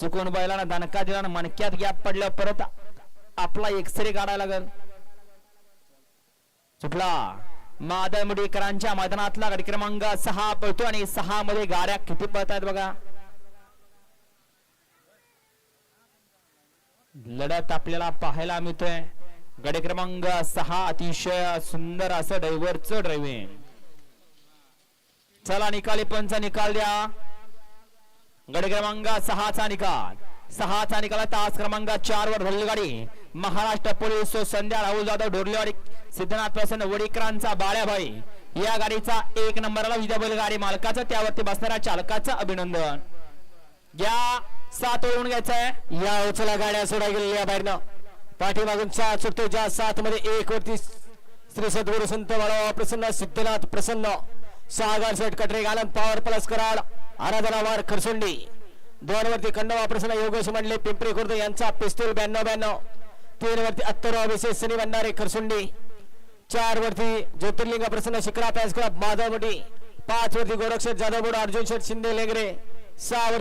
चुकून बैलाला दणका दिला, मणक्यात गॅप पडलं, परत आपला एक्सरे काढायला लागल. सुटला मादमुडीकरांच्या मैदानातला गाडी क्रमांक 6 पळतो आणि 6 मध्ये गाड्या किती पळतायत बघा. लढत आपल्याला पाहायला मिळतोय. गाडी क्रमांक 6 अतिशय सुंदर असं ड्रायव्हरचं ड्रायव्हिंग. चला निकाली पंच निकाल द्या. गाडी क्रमांक 6चा निकाल. 6चा निकाल तास क्रमांक 4 वर भरली गाडी. महाराष्ट्र पोलीस संध्या राहुल जाधव डोरलेवाडी सिद्धनाथ प्रसन्न वडीकरांचा बाळ्याभाई या गाडीचा 1 नंबरला विजय बैल गाडी मालकाचं त्यावरती बसणाऱ्या चालकाचं अभिनंदन. या 7 ओळून घ्यायचंय. या उचला गाड्या सोडा गेलेल्या बाहेरनं पाठीमागून 7 सुटतो. ज्या 7 मध्ये 1 वरती श्री सद्गुरु संत बाळावा प्रसन्न सिद्धनाथ प्रसन्न सागर सेट कटरे गालन पॉवर प्लस कराड आराधना वार खरसुंडी. 2 वरती खंडवा प्रसन्न योगेश मंडले पिंपरी खुर्द यांचा पिस्तूल 92-92. 3 वरती अत्तरराव विशेष शनी भंडारे खरसुंडी. 4 वरती ज्योतिर्लिंग प्रसन्न शिखरा पॅस क्लब माधवमडी. 5 वरती गोरक्षेठ जाधव बोड अर्जुन शेठ शिंदे लेगरे. 6 वरती